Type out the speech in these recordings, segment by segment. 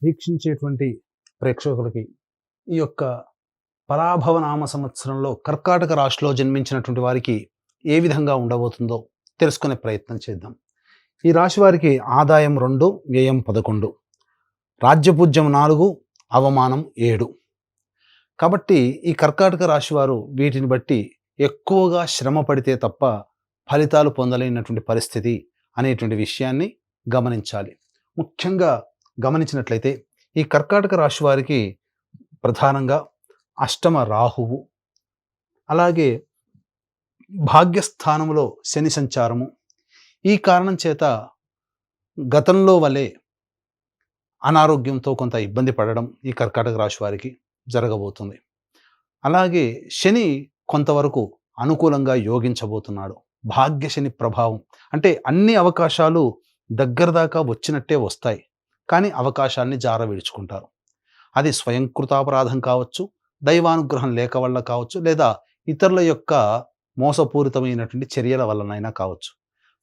వీక్షించేటువంటి ప్రేక్షకులకి ఈ యొక్క పరాభవనామ సంవత్సరంలో కర్కాటక రాశిలో జన్మించినటువంటి వారికి ఏ విధంగా ఉండబోతుందో తెలుసుకునే ప్రయత్నం చేద్దాం. ఈ రాశి వారికి ఆదాయం 2, వ్యయం 11, రాజ్యపూజ్యం 4, అవమానం 7. కాబట్టి ఈ కర్కాటక రాశి వారు వీటిని బట్టి ఎక్కువగా శ్రమ పడితే తప్ప ఫలితాలు పొందలేనటువంటి పరిస్థితి అనేటువంటి విషయాన్ని గమనించాలి. ముఖ్యంగా గమనించినట్లయితే ఈ కర్కాటక రాశి వారికి ప్రధానంగా అష్టమ రాహువు, అలాగే భాగ్యస్థానములో శని సంచారము, ఈ కారణం చేత గతంలో వలె అనారోగ్యంతో కొంత ఇబ్బంది పడడం ఈ కర్కాటక రాశి వారికి జరగబోతుంది. అలాగే శని కొంతవరకు అనుకూలంగా యోగించబోతున్నాడు. భాగ్య శని ప్రభావం అంటే అన్ని అవకాశాలు దగ్గర దాకా వచ్చినట్టే వస్తాయి, కానీ అవకాశాన్ని జార విడుచుకుంటారు. అది స్వయంకృతాపరాధం కావచ్చు, దైవానుగ్రహం లేక వల్ల కావచ్చు, లేదా ఇతరుల యొక్క మోసపూరితమైనటువంటి చర్యల వల్లనైనా కావచ్చు.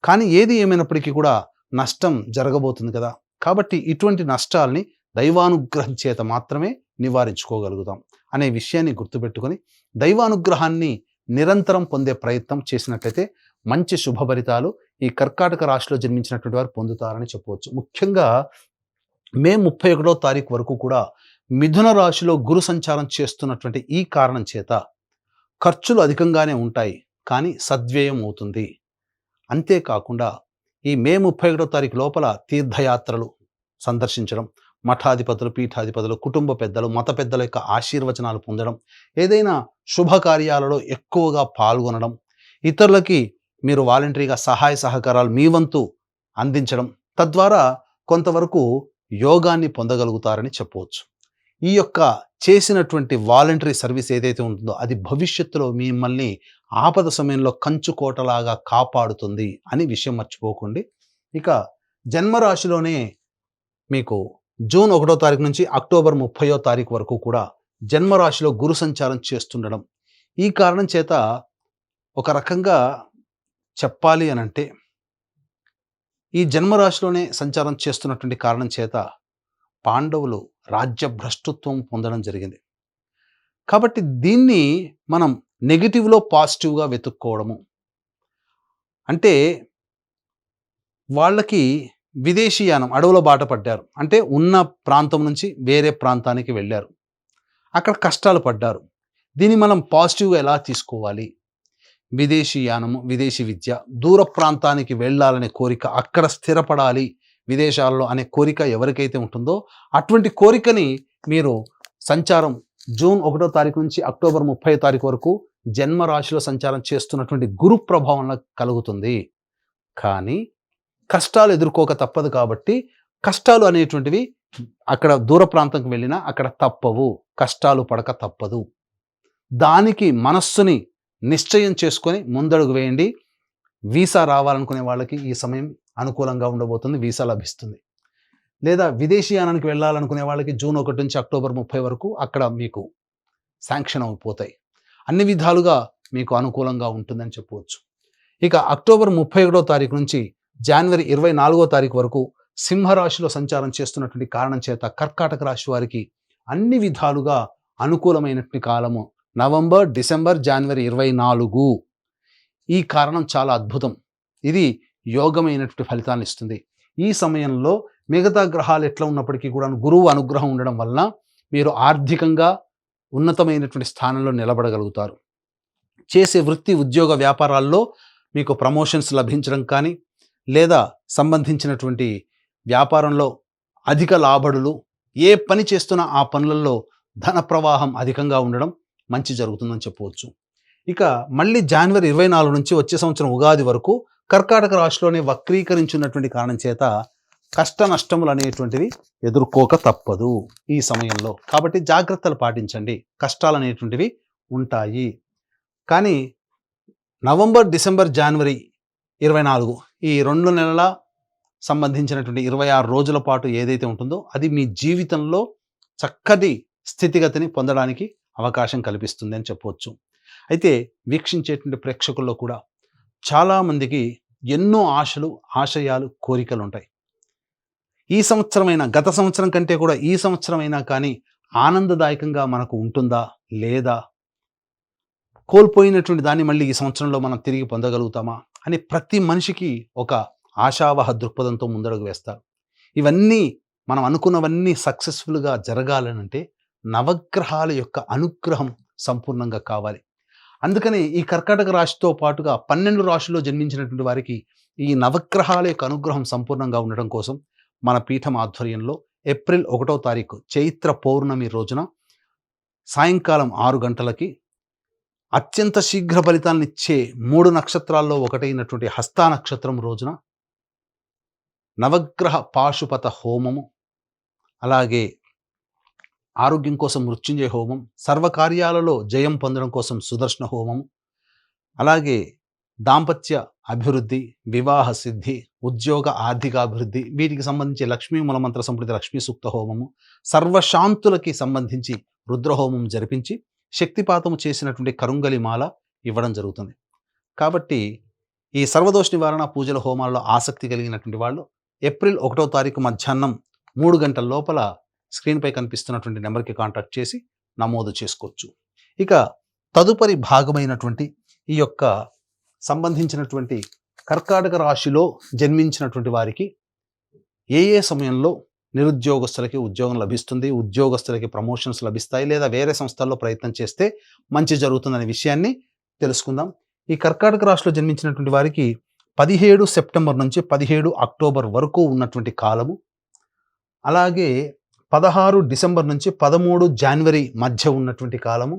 కానీ ఏది ఏమైనప్పటికీ కూడా నష్టం జరగబోతుంది కదా. కాబట్టి ఇటువంటి నష్టాల్ని దైవానుగ్రహం చేత మాత్రమే నివారించుకోగలుగుతాం అనే విషయాన్ని గుర్తుపెట్టుకొని దైవానుగ్రహాన్ని నిరంతరం పొందే ప్రయత్నం చేసినట్లయితే మంచి శుభఫలితాలు ఈ కర్కాటక రాశిలో జన్మించినటువంటి వారు పొందుతారని చెప్పవచ్చు. ముఖ్యంగా మే 31వ తారీఖు వరకు కూడా మిథున రాశిలో గురు సంచారం చేస్తున్నటువంటి ఈ కారణం చేత ఖర్చులు అధికంగానే ఉంటాయి, కానీ సద్వ్యయం అవుతుంది. అంతేకాకుండా ఈ మే 31వ తారీఖు లోపల తీర్థయాత్రలు సందర్శించడం, మఠాధిపతులు, పీఠాధిపతులు, కుటుంబ పెద్దలు, మత పెద్దల యొక్క ఆశీర్వచనాలు పొందడం, ఏదైనా శుభకార్యాలలో ఎక్కువగా పాల్గొనడం, ఇతరులకి మీరు వాలంటరీగా సహాయ సహకారాలు మీ వంతు అందించడం, తద్వారా కొంతవరకు యోగాన్ని పొందగలుగుతారని చెప్పవచ్చు. ఈ యొక్క చేసినటువంటి వాలంటరీ సర్వీస్ ఏదైతే ఉంటుందో అది భవిష్యత్తులో మిమ్మల్ని ఆపద సమయంలో కంచుకోటలాగా కాపాడుతుంది అని విషయం మర్చిపోకండి. ఇక జన్మరాశిలోనే మీకు జూన్ 1వ తారీఖు నుంచి అక్టోబర్ 30వ తారీఖు వరకు కూడా జన్మరాశిలో గురు సంచారం చేస్తుండడం, ఈ కారణం చేత ఒక రకంగా చెప్పాలి అనంటే ఈ జన్మరాశిలోనే సంచారం చేస్తున్నటువంటి కారణం చేత పాండవులు రాజ్యభ్రష్టత్వం పొందడం జరిగింది. కాబట్టి దీన్ని మనం నెగిటివ్లో పాజిటివ్గా వెతుక్కోవడము అంటే వాళ్ళకి విదేశీయానం, అడవుల బాట పడ్డారు అంటే ఉన్న ప్రాంతం నుంచి వేరే ప్రాంతానికి వెళ్ళారు, అక్కడ కష్టాలు పడ్డారు. దీన్ని మనం పాజిటివ్గా ఎలా తీసుకోవాలి? విదేశీయానము, విదేశీ విద్య, దూర ప్రాంతానికి వెళ్ళాలనే కోరిక, అక్కడ స్థిరపడాలి విదేశాల్లో అనే కోరిక ఎవరికైతే ఉంటుందో అటువంటి కోరికని మీరు సంచారం జూన్ 1వ తారీఖు నుంచి అక్టోబర్ 30వ తారీఖు వరకు జన్మరాశిలో సంచారం చేస్తున్నటువంటి గురు ప్రభావం కలుగుతుంది. కానీ కష్టాలు ఎదుర్కోక తప్పదు. కాబట్టి కష్టాలు అనేటువంటివి అక్కడ దూర ప్రాంతంకి వెళ్ళినా అక్కడ తప్పవు, కష్టాలు పడక తప్పదు. దానికి మనస్సుని నిశ్చయం చేసుకొని ముందడుగు వేయండి. వీసా రావాలనుకునే వాళ్ళకి ఈ సమయం అనుకూలంగా ఉండబోతుంది, వీసా లభిస్తుంది. లేదా విదేశీయానానికి వెళ్ళాలనుకునే వాళ్ళకి జూన్ 1 నుంచి అక్టోబర్ 30 వరకు అక్కడ మీకు శాంక్షన్ అయిపోతాయి. అన్ని విధాలుగా మీకు అనుకూలంగా ఉంటుందని చెప్పవచ్చు. ఇక అక్టోబర్ 31వ తారీఖు నుంచి జనవరి 24వ తారీఖు వరకు సింహరాశిలో సంచారం చేస్తున్నటువంటి కారణం చేత కర్కాటక రాశి వారికి అన్ని విధాలుగా అనుకూలమైనటువంటి కాలము నవంబర్, డిసెంబర్, జనవరి 24. ఈ కారణం చాలా అద్భుతం. ఇది యోగమైనటువంటి ఫలితాలను ఇస్తుంది. ఈ సమయంలో మిగతా గ్రహాలు ఎట్లా ఉన్నప్పటికీ కూడా గురువు అనుగ్రహం ఉండడం వలన మీరు ఆర్థికంగా ఉన్నతమైనటువంటి స్థానంలో నిలబడగలుగుతారు. చేసే వృత్తి, ఉద్యోగ, వ్యాపారాల్లో మీకు ప్రమోషన్స్ లభించడం కానీ, లేదా సంబంధించినటువంటి వ్యాపారంలో అధిక లాభడులు, ఏ పని చేస్తున్నా ఆ పనులలో ధన ప్రవాహం అధికంగా ఉండడం మంచి జరుగుతుందని చెప్పవచ్చు. ఇక మళ్ళీ జనవరి 24 నుంచి వచ్చే సంవత్సరం ఉగాది వరకు కర్కాటక రాశిలోనే వక్రీకరించున్నటువంటి కారణం చేత కష్ట నష్టములు అనేటువంటివి ఎదుర్కోక తప్పదు ఈ సమయంలో. కాబట్టి జాగ్రత్తలు పాటించండి, కష్టాలు అనేటువంటివి ఉంటాయి. కానీ నవంబర్, డిసెంబర్, జనవరి 24 ఈ 2 నెలల సంబంధించినటువంటి 26 రోజుల పాటు ఏదైతే ఉంటుందో అది మీ జీవితంలో చక్కటి స్థితిగతిని పొందడానికి అవకాశం కల్పిస్తుంది అని చెప్పవచ్చు. అయితే వీక్షించేటువంటి ప్రేక్షకుల్లో కూడా చాలామందికి ఎన్నో ఆశలు, ఆశయాలు, కోరికలు ఉంటాయి. ఈ సంవత్సరమైనా, గత సంవత్సరం కంటే కూడా ఈ సంవత్సరమైనా కానీ ఆనందదాయకంగా మనకు ఉంటుందా లేదా, కోల్పోయినటువంటి దాన్ని మళ్ళీ ఈ సంవత్సరంలో మనం తిరిగి పొందగలుగుతామా అని ప్రతి మనిషికి ఒక ఆశావహ దృక్పథంతో ముందడుగు వేస్తారు. ఇవన్నీ మనం అనుకున్నవన్నీ సక్సెస్ఫుల్గా జరగాలనంటే నవగ్రహాల యొక్క అనుగ్రహం సంపూర్ణంగా కావాలి. అందుకని ఈ కర్కాటక రాశితో పాటుగా 12 రాశుల్లో జన్మించినటువంటి వారికి ఈ నవగ్రహాల యొక్క అనుగ్రహం సంపూర్ణంగా ఉండడం కోసం మన పీఠం ఆధ్వర్యంలో ఏప్రిల్ 1వ తారీఖు చైత్ర పౌర్ణమి రోజున సాయంకాలం 6 గంటలకి అత్యంత శీఘ్ర ఫలితాలనిచ్చే 3 నక్షత్రాల్లో ఒకటైనటువంటి హస్తా నక్షత్రం రోజున నవగ్రహ పాశుపత హోమము, అలాగే ఆరోగ్యం కోసం మృత్యుంజయ హోమం, సర్వకార్యాలలో జయం పొందడం కోసం సుదర్శన హోమం, అలాగే దాంపత్య అభివృద్ధి, వివాహ సిద్ధి, ఉద్యోగ ఆర్థికాభివృద్ధి, వీటికి సంబంధించి లక్ష్మీ మూలమంత్ర సంప్రతి లక్ష్మీ సూక్త హోమము, సర్వశాంతులకి సంబంధించి రుద్రహోమం జరిపించి శక్తిపాతము చేసినటువంటి కరుంగలి మాల ఇవ్వడం జరుగుతుంది. కాబట్టి ఈ సర్వదోష నివారణ పూజల హోమాల్లో ఆసక్తి కలిగినటువంటి వాళ్ళు ఏప్రిల్ 1వ తారీఖు మధ్యాహ్నం 3 గంటల లోపల స్క్రీన్పై కనిపిస్తున్నటువంటి నెంబర్కి కాంటాక్ట్ చేసి నమోదు చేసుకోవచ్చు. ఇక తదుపరి భాగమైనటువంటి ఈ యొక్క సంబంధించినటువంటి కర్కాటక రాశిలో జన్మించినటువంటి వారికి ఏ ఏ సమయంలో నిరుద్యోగస్తులకి ఉద్యోగం లభిస్తుంది, ఉద్యోగస్తులకి ప్రమోషన్స్ లభిస్తాయి, లేదా వేరే సంస్థల్లో ప్రయత్నం చేస్తే మంచి జరుగుతుందనే విషయాన్ని తెలుసుకుందాం. ఈ కర్కాటక రాశిలో జన్మించినటువంటి వారికి 17 సెప్టెంబర్ నుంచి 17 అక్టోబర్ వరకు ఉన్నటువంటి కాలము, అలాగే 16 డిసెంబర్ నుంచి 13 జనవరి మధ్య ఉన్నటువంటి కాలము,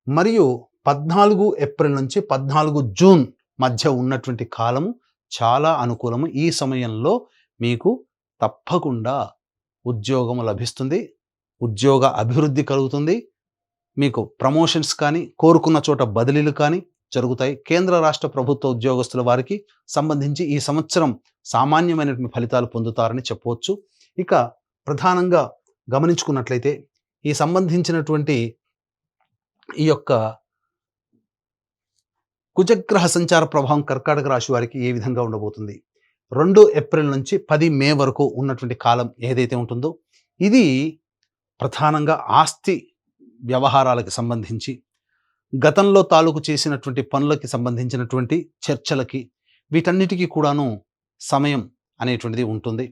మరియు 14 ఏప్రిల్ నుంచి 14 జూన్ మధ్య ఉన్నటువంటి కాలము చాలా అనుకూలము. ఈ సమయంలో మీకు తప్పకుండా ఉద్యోగం లభిస్తుంది, ఉద్యోగ అభివృద్ధి కలుగుతుంది, మీకు ప్రమోషన్స్ కానీ కోరుకున్న చోట బదిలీలు కానీ జరుగుతాయి. కేంద్ర రాష్ట్ర ప్రభుత్వ ఉద్యోగస్తుల వారికి సంబంధించి ఈ సంవత్సరం సామాన్యమైనటువంటి ఫలితాలు పొందుతారని చెప్పవచ్చు. ఇక ప్రధానంగా గమనించుకున్నట్లయితే ఈ సంబంధించినటువంటి ఈ యొక్క కుజగ్రహ సంచార ప్రభావం కర్కాటక రాశి వారికి ఏ విధంగా ఉండబోతుంది, 2 ఏప్రిల్ నుంచి 10 మే వరకు ఉన్నటువంటి కాలం ఏదైతే ఉంటుందో ఇది ప్రధానంగా ఆస్తి వ్యవహారాలకు సంబంధించి, గతంలో తాలూకు చేసినటువంటి పనులకి సంబంధించినటువంటి చర్చలకి, వీటన్నిటికీ కూడాను సమయం అనేటువంటిది ఉంటుంది.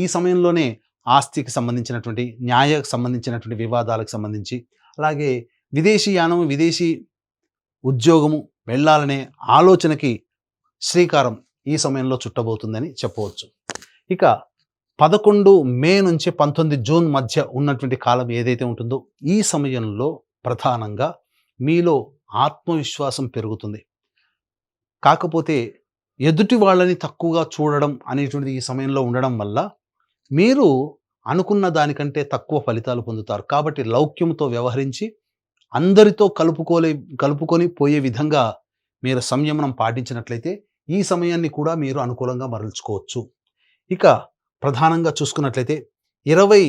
ఈ సమయంలోనే ఆస్తికి సంబంధించినటువంటి, న్యాయకు సంబంధించినటువంటి వివాదాలకు సంబంధించి, అలాగే విదేశీయానం, విదేశీ ఉద్యోగము వెళ్ళాలనే ఆలోచనకి శ్రీకారం ఈ సమయంలో చుట్టబోతుందని చెప్పవచ్చు. ఇక 11 మే నుంచి 19 జూన్ మధ్య ఉన్నటువంటి కాలం ఏదైతే ఉంటుందో ఈ సమయంలో ప్రధానంగా మీలో ఆత్మవిశ్వాసం పెరుగుతుంది. కాకపోతే ఎదుటి వాళ్ళని తక్కువగా చూడడం అనేటువంటిది ఈ సమయంలో ఉండడం వల్ల మీరు అనుకున్న దానికంటే తక్కువ ఫలితాలు పొందుతారు. కాబట్టి లౌక్యంతో వ్యవహరించి అందరితో కలుపుకొని పోయే విధంగా మీరు సంయమనం పాటించినట్లయితే ఈ సమయాన్ని కూడా మీరు అనుకూలంగా మరల్చుకోవచ్చు. ఇక ప్రధానంగా చూసుకున్నట్లయితే 20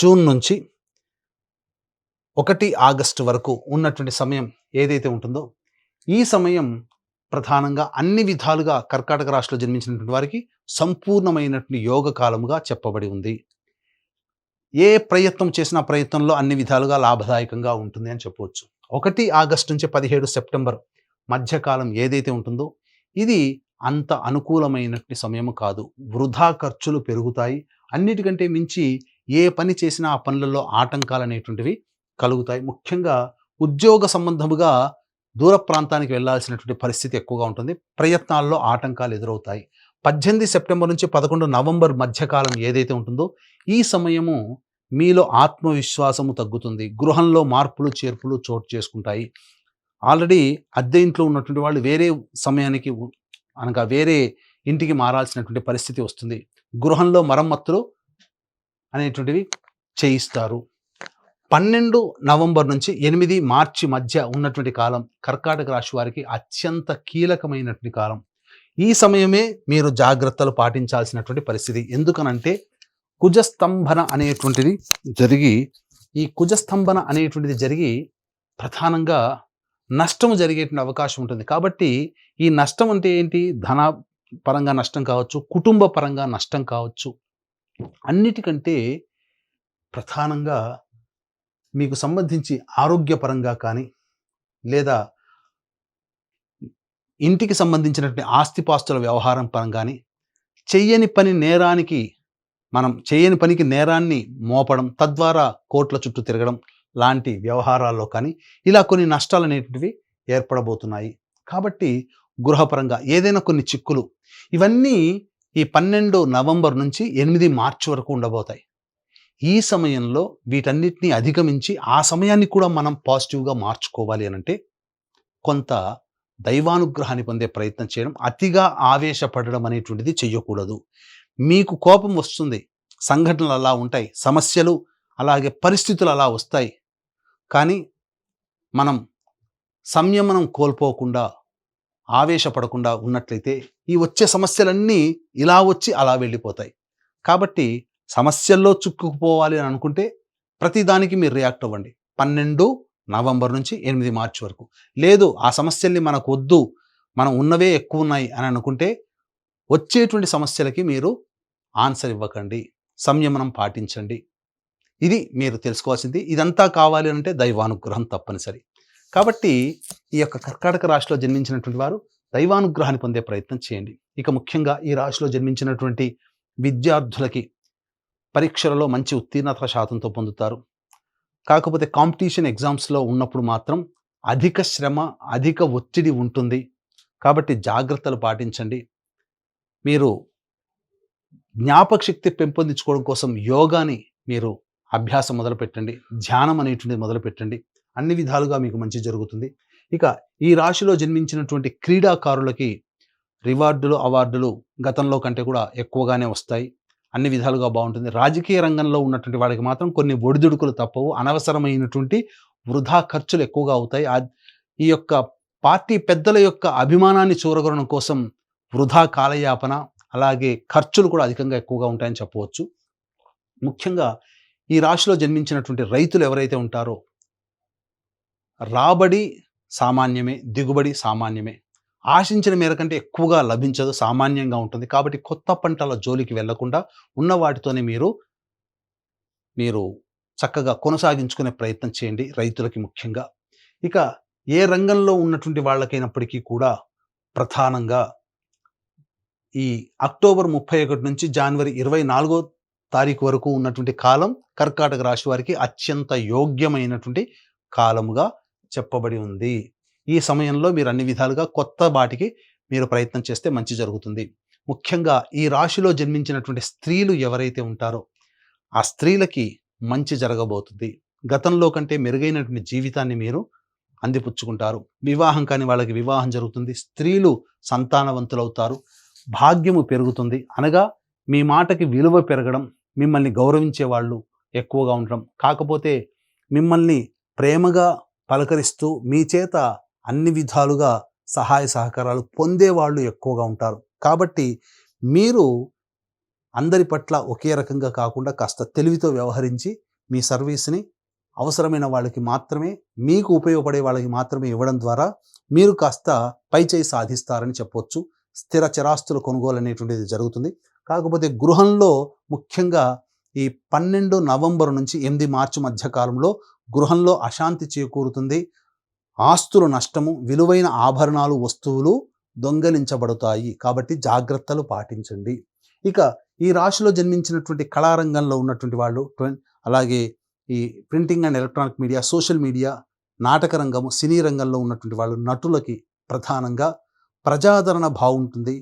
జూన్ నుంచి 1 ఆగస్టు వరకు ఉన్నటువంటి సమయం ఏదైతే ఉంటుందో ఈ సమయం ప్రధానంగా అన్ని విధాలుగా కర్కాటక రాశిలో జన్మించినటువంటి వారికి సంపూర్ణమైనటువంటి యోగ కాలముగా చెప్పబడి ఉంది. ఏ ప్రయత్నం చేసినా ప్రయత్నంలో అన్ని విధాలుగా లాభదాయకంగా ఉంటుంది అని చెప్పవచ్చు. 1 ఆగస్టు నుంచి 17 సెప్టెంబర్ మధ్యకాలం ఏదైతే ఉంటుందో ఇది అంత అనుకూలమైనటువంటి సమయము కాదు. వృధా ఖర్చులు పెరుగుతాయి. అన్నిటికంటే మించి ఏ పని చేసినా ఆ పనులలో ఆటంకాలు అనేటువంటివి కలుగుతాయి. ముఖ్యంగా ఉద్యోగ సంబంధముగా దూర ప్రాంతానికి వెళ్లాల్సినటువంటి పరిస్థితి ఎక్కువగా ఉంటుంది. ప్రయత్నాల్లో ఆటంకాలు ఎదురవుతాయి. 18 సెప్టెంబర్ నుంచి 11 నవంబర్ మధ్యకాలం ఏదైతే ఉంటుందో ఈ సమయము మీలో ఆత్మవిశ్వాసము తగ్గుతుంది. గృహంలో మార్పులు చేర్పులు చోటు చేసుకుంటాయి. ఆల్రెడీ అద్దె ఇంట్లో ఉన్నటువంటి వాళ్ళు వేరే సమయానికి అనగా వేరే ఇంటికి మారాల్సినటువంటి పరిస్థితి వస్తుంది. గృహంలో మరమ్మతులు అనేటువంటివి చేయిస్తారు. 12 నవంబర్ నుంచి 8 మార్చి మధ్య ఉన్నటువంటి కాలం కర్కాటక రాశి వారికి అత్యంత కీలకమైనటువంటి కాలం. ఈ సమయమే మీరు జాగ్రత్తలు పాటించాల్సినటువంటి పరిస్థితి. ఎందుకనంటే కుజస్తంభన అనేటువంటిది జరిగి ప్రధానంగా నష్టము జరిగేటువంటి అవకాశం ఉంటుంది. కాబట్టి ఈ నష్టం అంటే ఏంటి? ధన పరంగా నష్టం కావచ్చు, కుటుంబ పరంగా నష్టం కావచ్చు, అన్నిటికంటే ప్రధానంగా మీకు సంబంధించి ఆరోగ్యపరంగా కానీ, లేదా ఇంటికి సంబంధించినటువంటి ఆస్తిపాస్తుల వ్యవహారం పరంగాని, చెయ్యని పని నేరానికి చేయని పనికి నేరాన్ని మోపడం, తద్వారా కోర్టుల చుట్టూ తిరగడం లాంటి వ్యవహారాల్లో కానీ, ఇలా కొన్ని నష్టాలనేటివి ఏర్పడబోతున్నాయి. కాబట్టి గృహపరంగా ఏదైనా కొన్ని చిక్కులు, ఇవన్నీ ఈ 12 నవంబర్ నుంచి 8 మార్చి వరకు ఉండబోతాయి. ఈ సమయంలో వీటన్నిటిని అధిగమించి ఆ సమయాన్ని కూడా మనం పాజిటివ్‌గా మార్చుకోవాలి అనంటే, కొంత దైవానుగ్రహాన్ని పొందే ప్రయత్నం చేయడం, అతిగా ఆవేశపడడం అనేటువంటిది చెయ్యకూడదు. మీకు కోపం వస్తుంది, సంఘటనలు అలా ఉంటాయి, సమస్యలు అలాగే పరిస్థితులు అలా వస్తాయి. కానీ మనం సంయమనం కోల్పోకుండా, ఆవేశపడకుండా ఉన్నట్లయితే ఈ వచ్చే సమస్యలన్నీ ఇలా వచ్చి అలా వెళ్ళిపోతాయి. కాబట్టి సమస్యల్లో చిక్కుకుపోవాలి అని అనుకుంటే ప్రతిదానికి మీరు రియాక్ట్ అవ్వండి. 12 నవంబర్ నుంచి 8 మార్చి వరకు. లేదు, ఆ సమస్యల్ని మనకు వద్దు, మనం ఉన్నవే ఎక్కువ ఉన్నాయి అని అనుకుంటే వచ్చేటువంటి సమస్యలకి మీరు ఆన్సర్ ఇవ్వకండి, సంయమనం పాటించండి. ఇది మీరు తెలుసుకోవాల్సింది. ఇదంతా కావాలి అంటే దైవానుగ్రహం తప్పనిసరి. కాబట్టి ఈ యొక్క కర్కాటక రాశిలో జన్మించినటువంటి వారు దైవానుగ్రహాన్ని పొందే ప్రయత్నం చేయండి. ఇక ముఖ్యంగా ఈ రాశిలో జన్మించినటువంటి విద్యార్థులకి పరీక్షలలో మంచి ఉత్తీర్ణత శాతంతో పొందుతారు. కాకపోతే కాంపిటీషన్ ఎగ్జామ్స్లో ఉన్నప్పుడు మాత్రం అధిక శ్రమ, అధిక ఒత్తిడి ఉంటుంది. కాబట్టి జాగ్రత్తలు పాటించండి. మీరు జ్ఞాపక శక్తి పెంపొందించుకోవడం కోసం యోగాని మీరు అభ్యాసం మొదలుపెట్టండి, ధ్యానం అనేటువంటిది మొదలుపెట్టండి. అన్ని విధాలుగా మీకు మంచి జరుగుతుంది. ఇక ఈ రాశిలో జన్మించినటువంటి క్రీడాకారులకి రివార్డులు, అవార్డులు గతంలో కంటే కూడా ఎక్కువగానే వస్తాయి. అన్ని విధాలుగా బాగుంటుంది. రాజకీయ రంగంలో ఉన్నటువంటి వాళ్ళకి మాత్రం కొన్ని ఒడిదుడుకులు తప్పవు. అనవసరమైనటువంటి వృధా ఖర్చులు ఎక్కువగా అవుతాయి. ఈ యొక్క పార్టీ పెద్దల యొక్క అభిమానాన్ని చూరగొనడం కోసం వృధా కాలయాపన, అలాగే ఖర్చులు కూడా అధికంగా ఎక్కువగా ఉంటాయని చెప్పవచ్చు. ముఖ్యంగా ఈ రాశిలో జన్మించినటువంటి రైతులు ఎవరైతే ఉంటారో రాబడి సామాన్యమే, దిగుబడి సామాన్యమే. ఆశించిన మేర కంటే ఎక్కువగా లభించదు, సామాన్యంగా ఉంటుంది. కాబట్టి కొత్త పంటల జోలికి వెళ్లకుండా ఉన్న వాటితోనే మీరు చక్కగా కొనసాగించుకునే ప్రయత్నం చేయండి, రైతులకి ముఖ్యంగా. ఇక ఏ రంగంలో ఉన్నటువంటి వాళ్ళకైనప్పటికీ కూడా ప్రధానంగా ఈ అక్టోబర్ 31 నుంచి జనవరి 24వ తారీఖు వరకు ఉన్నటువంటి కాలం కర్కాటక రాశి వారికి అత్యంత యోగ్యమైనటువంటి కాలముగా చెప్పబడి ఉంది. ఈ సమయంలో మీరు అన్ని విధాలుగా కొత్త వాటికి మీరు ప్రయత్నం చేస్తే మంచి జరుగుతుంది. ముఖ్యంగా ఈ రాశిలో జన్మించినటువంటి స్త్రీలు ఎవరైతే ఉంటారో ఆ స్త్రీలకి మంచి జరగబోతుంది. గతంలో కంటే మెరుగైనటువంటి జీవితాన్ని మీరు అందిపుచ్చుకుంటారు. వివాహం కాని వాళ్ళకి వివాహం జరుగుతుంది. స్త్రీలు సంతానవంతులవుతారు. భాగ్యము పెరుగుతుంది. అనగా మీ మాటకి విలువ పెరగడం, మిమ్మల్ని గౌరవించే వాళ్ళు ఎక్కువగా ఉండడం, కాకపోతే మిమ్మల్ని ప్రేమగా పలకరిస్తూ మీ చేత అన్ని విధాలుగా సహాయ సహకారాలు పొందేవాళ్ళు ఎక్కువగా ఉంటారు. కాబట్టి మీరు అందరి పట్ల ఒకే రకంగా కాకుండా కాస్త తెలివితో వ్యవహరించి మీ సర్వీస్ని అవసరమైన వాళ్ళకి మాత్రమే, మీకు ఉపయోగపడే వాళ్ళకి మాత్రమే ఇవ్వడం ద్వారా మీరు కాస్త పైచేయి సాధిస్తారని చెప్పవచ్చు. స్థిర చరాస్తుల కొనుగోలు అనేటువంటిది జరుగుతుంది. కాకపోతే గృహంలో ముఖ్యంగా ఈ 12 నవంబర్ నుంచి 8 మార్చి మధ్య కాలంలో గృహంలో అశాంతి చేకూరుతుంది. ఆస్తులు నష్టము, విలువైన ఆభరణాలు, వస్తువులు దొంగలించబడతాయి. కాబట్టి జాగ్రత్తలు పాటించండి. ఇక ఈ రాశిలో జన్మించినటువంటి కళారంగంలో ఉన్నటువంటి వాళ్ళు, అలాగే ఈ printing and electronic media, social media, నాటక రంగము, సినీ రంగంలో ఉన్నటువంటి వాళ్ళు, నటులకి ప్రధానంగా ప్రజాదరణ బాగుంటుంది,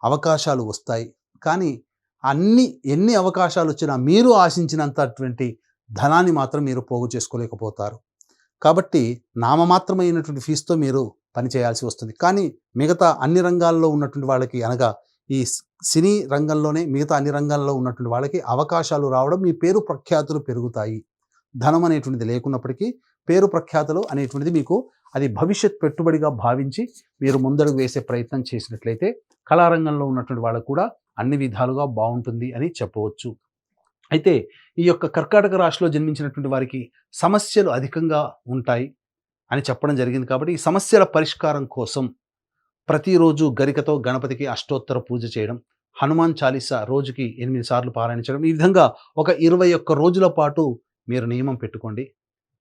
అవకాశాలు వస్తాయి. కానీ ఎన్ని అవకాశాలు వచ్చినా మీరు ఆశించినంతటువంటి ధనాన్ని మాత్రం మీరు పోగు చేసుకోలేకపోతారు. కాబట్టి నామమాత్రమైనటువంటి ఫీజుతో మీరు పనిచేయాల్సి వస్తుంది. కానీ మిగతా అన్ని రంగాల్లో ఉన్నటువంటి వాళ్ళకి, అనగా ఈ సినీ రంగంలోనే మిగతా అన్ని రంగాల్లో ఉన్నటువంటి వాళ్ళకి అవకాశాలు రావడం, మీ పేరు ప్రఖ్యాతులు పెరుగుతాయి. ధనం అనేటువంటిది లేకున్నప్పటికీ పేరు ప్రఖ్యాతులు అనేటువంటిది మీకు అది భవిష్యత్ పెట్టుబడిగా భావించి మీరు ముందడుగు వేసే ప్రయత్నం చేసినట్లయితే కళారంగంలో ఉన్నటువంటి వాళ్ళకు కూడా అన్ని విధాలుగా బాగుంటుంది అని చెప్పవచ్చు. అయితే ఈ యొక్క కర్కాటక రాశిలో జన్మించినటువంటి వారికి సమస్యలు అధికంగా ఉంటాయి అని చెప్పడం జరిగింది. కాబట్టి ఈ సమస్యల పరిష్కారం కోసం ప్రతిరోజు గరికతో గణపతికి అష్టోత్తర పూజ చేయడం, హనుమాన్ చాలీసా రోజుకి 8 సార్లు పారాయణించడం. ఈ విధంగా ఒక 21 రోజుల పాటు మీరు నియమం పెట్టుకోండి.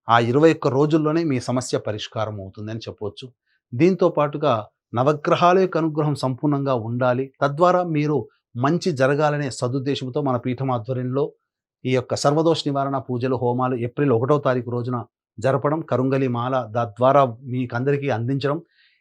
ఆ 21 రోజుల్లోనే మీ సమస్య పరిష్కారం అవుతుందని చెప్పవచ్చు. దీంతో పాటుగా నవగ్రహాల యొక్క అనుగ్రహం సంపూర్ణంగా ఉండాలి. తద్వారా మీరు మంచి జరగాలనే సదుద్దేశంతో మన పీఠం ఆధ్వర్యంలో ఈ యొక్క సర్వదోష నివారణ పూజలు, హోమాలు ఏప్రిల్ 1వ తారీఖు రోజున జరపడం, కరుంగలి మాల తద్వారా మీకందరికీ అందించడం,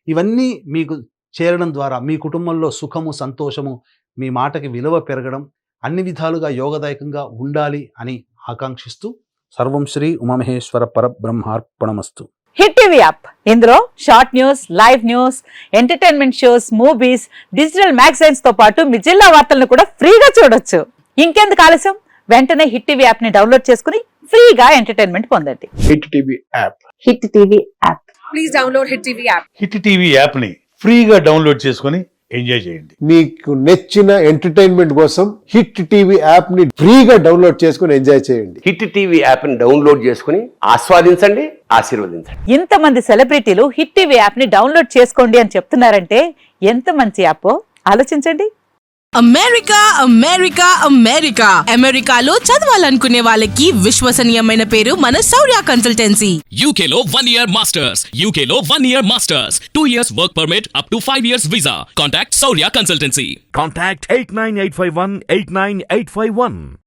ఇవన్నీ మీకు చేరడం ద్వారా మీ కుటుంబంలో సుఖము, సంతోషము, మీ మాటకి విలువ పెరగడం, అన్ని విధాలుగా యోగదాయకంగా ఉండాలి అని ఆకాంక్షిస్తూ సర్వం శ్రీ ఉమామహేశ్వర పరబ్రహ్మార్పణమస్తు. హిట్ టీవీ యాప్, ఇందులో short news, live news, entertainment shows, movies, digital magazines తో పాటు మీ జిల్లా వార్తలను కూడా ఫ్రీగా చూడొచ్చు. ఇంకెందుకు ఆలస్యం, వెంటనే హిట్ టీవీ యాప్ ని డౌన్లోడ్ చేసుకుని ఫ్రీగా ఎంటర్టైన్మెంట్ పొందండి. Hit TV app. Hit TV app. Please download hit TV app. Hit TV app ని ఫ్రీగా డౌన్లోడ్ చేసుకొని ఎంజాయ్ చేయండి. మీకు నచ్చిన ఎంటర్టైన్మెంట్ కోసం హిట్ టీవీ యాప్ ని ఫ్రీగా డౌన్లోడ్ చేసుకొని ఎంజాయ్ చేయండి. హిట్ టీవీ యాప్ ని డౌన్లోడ్ చేసుకుని ఆస్వాదించండి, ఆశీర్వదించండి. ఇంతమంది సెలబ్రిటీలు హిట్ టీవీ యాప్ ని డౌన్లోడ్ చేసుకోండి అని చెప్తున్నారంటే ఎంత మంచి యాప్ ఆలోచించండి. అమెరికా అమెరికా అమెరికా అమెరికాలో చదవాలనుకునే వాళ్ళకి విశ్వసనీయమైన పేరు మన శౌర్య కన్సల్టెన్సీ. UK లో 1 year masters, UK లో 1 year masters, 2 years work permit up to 5 years visa. Contact Saurya Consultancy. Contact 89851 89851.